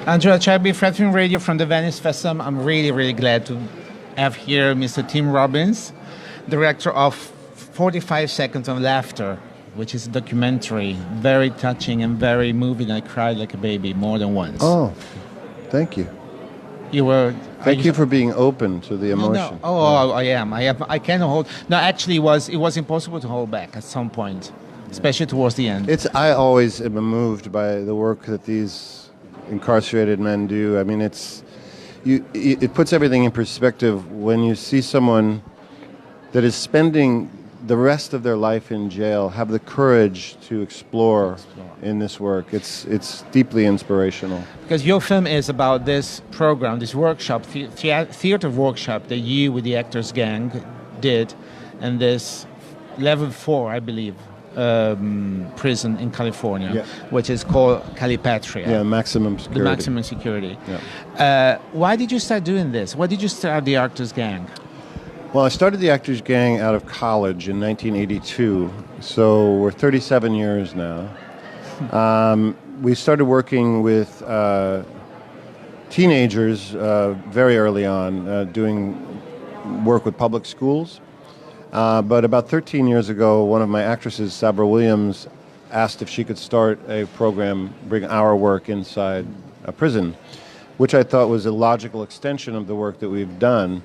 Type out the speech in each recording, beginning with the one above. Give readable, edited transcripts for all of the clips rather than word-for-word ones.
Angelo Acerbi, Fretting Radio from the Venice Festival. I'm really, really glad to have here Mr. Tim Robbins, director of 45 Seconds of Laughter, which is a documentary, very touching and very moving. I cried like a baby more than once. Oh, thank you. You were... Thank you for being open to the emotion. No. Oh, I am. I can't hold... No, actually, it was impossible to hold back at some point, especially towards the end. I always am moved by the work that these incarcerated men do. I mean, it puts everything in perspective when you see someone that is spending the rest of their life in jail have the courage to explore in this work. It's deeply inspirational. Because your film is about this program, this workshop, theater workshop that you with the Actors Gang did in this level 4, I believe, prison in California, which is called Calipatria. Yeah, maximum security. The maximum security. Yeah. Why did you start doing this? Why did you start the Actors Gang? Well, I started the Actors Gang out of college in 1982, so we're 37 years now. We started working with teenagers very early on, doing work with public schools. But about 13 years ago, one of my actresses, Sabra Williams, asked if she could start a program, bring our work inside a prison, which I thought was a logical extension of the work that we've done.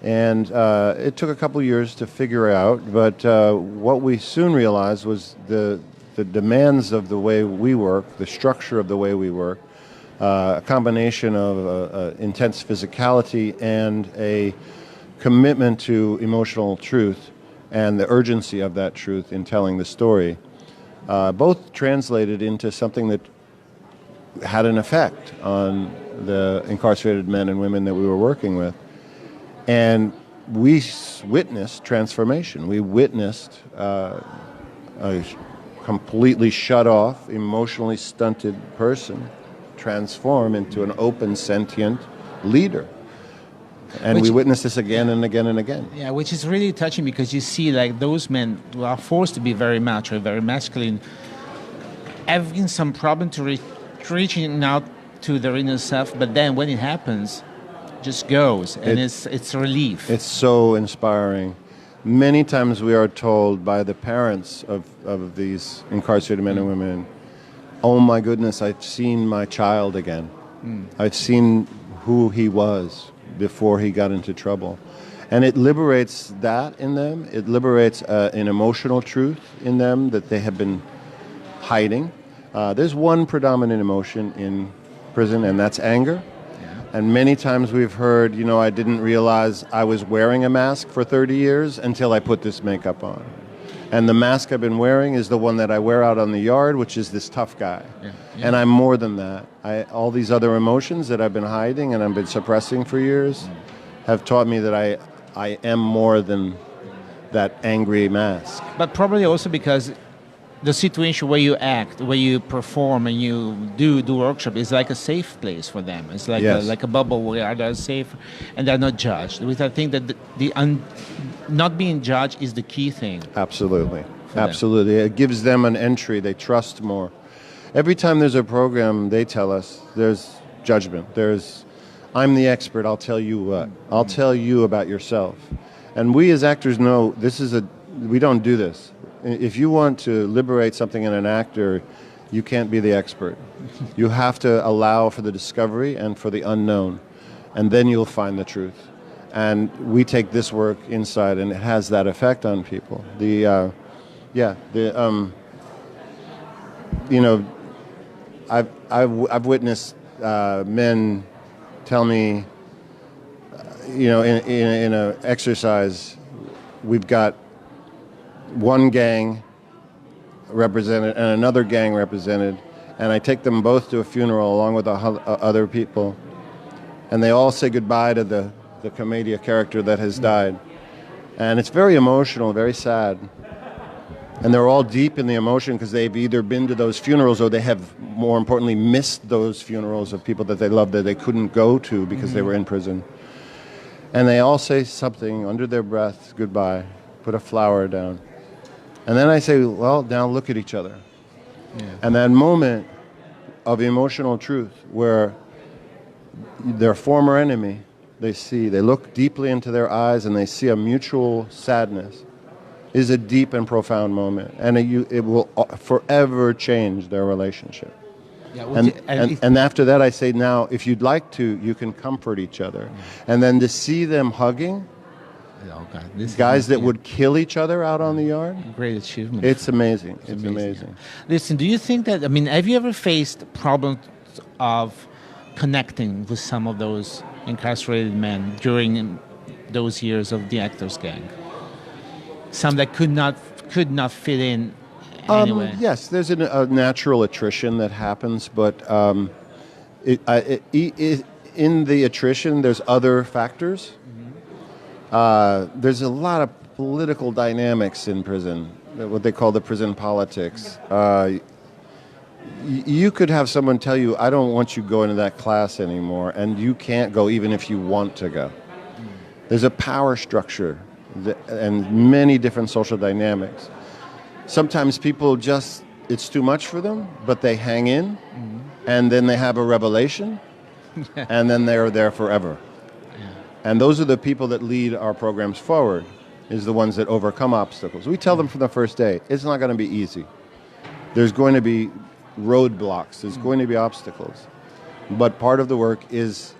And it took a couple years to figure out, but what we soon realized was the demands of the way we work, the structure of the way we work, a combination of intense physicality and a commitment to emotional truth and the urgency of that truth in telling the story, both translated into something that had an effect on the incarcerated men and women that we were working with. And we witnessed transformation. We witnessed a completely shut off, emotionally stunted person transform into an open, sentient leader. And we witnessed this again and again and again. Yeah, which is really touching because you see like those men who are forced to be very macho, very masculine, having some problem to reaching out to their inner self, but then when it happens, just goes, and it's a relief. It's so inspiring. Many times we are told by the parents of these incarcerated men and women, oh my goodness, I've seen my child again. I've seen who he was before he got into trouble. And it liberates that in them. It liberates an emotional truth in them that they have been hiding. There's one predominant emotion in prison, and that's anger. And many times we've heard, I didn't realize I was wearing a mask for 30 years until I put this makeup on. And the mask I've been wearing is the one that I wear out on the yard, which is this tough guy. And I'm more than that. All these other emotions that I've been hiding and I've been suppressing for years have taught me that I am more than that angry mask. But probably also because the situation where you act, where you perform and you do workshop is like a safe place for them. It's like like a bubble where they're safe and they're not judged. Which I think that not being judged is the key thing. Absolutely. Absolutely. It gives them an entry. They trust more. Every time there's a program, they tell us there's judgment. I'm the expert. I'll tell you what. I'll tell you about yourself. And we as actors know we don't do this. If you want to liberate something in an actor, you can't be the expert. You have to allow for the discovery and for the unknown, and then you'll find the truth. And we take this work inside, and it has that effect on people. I've witnessed men tell me, in an exercise, we've got one gang represented and another gang represented, and I take them both to a funeral along with other people, and they all say goodbye to the commedia character that has died. And it's very emotional, very sad. And they're all deep in the emotion because they've either been to those funerals or they have, more importantly, missed those funerals of people that they loved that they couldn't go to because they were in prison. And they all say something under their breath, goodbye, put a flower down. And then I say, well, now look at each other. And that moment of emotional truth where their former enemy, they look deeply into their eyes and they see a mutual sadness, is a deep and profound moment, and it will forever change their relationship. Yeah, And after that, I say, now, if you'd like to, you can comfort each other. And then to see them hugging, oh God, this guys that would kill each other out on the yard, great achievement. it's amazing. It's amazing. Yeah. Listen, do you think that, I mean, have you ever faced problems of connecting with some of those incarcerated men during those years of the Actors Gang? Some that could not fit in anyway. Yes, there's a natural attrition that happens, but in the attrition, there's other factors. There's a lot of political dynamics in prison, what they call the prison politics. You could have someone tell you, I don't want you going to that class anymore, and you can't go even if you want to go. There's a power structure and many different social dynamics. Sometimes people just, it's too much for them, but they hang in, and then they have a revelation, and then they're there forever. And those are the people that lead our programs forward, is the ones that overcome obstacles. We tell them from the first day, it's not going to be easy. There's going to be roadblocks, there's going to be obstacles. But part of the work is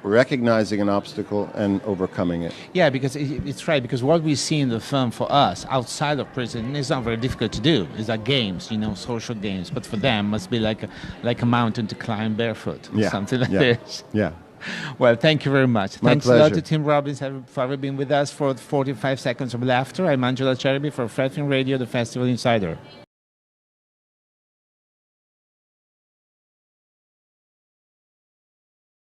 recognizing an obstacle and overcoming it. Yeah, because it's right, because what we see in the film for us, outside of prison, is not very difficult to do. It's like games, social games. But for them, must be like a mountain to climb barefoot, something like this. Yeah. Well, thank you very much. My Thanks pleasure. a lot to Tim Robbins for having been with us for 45 Seconds of Laughter. I'm Angelo Acerbi for Fretting Radio, the Festival Insider.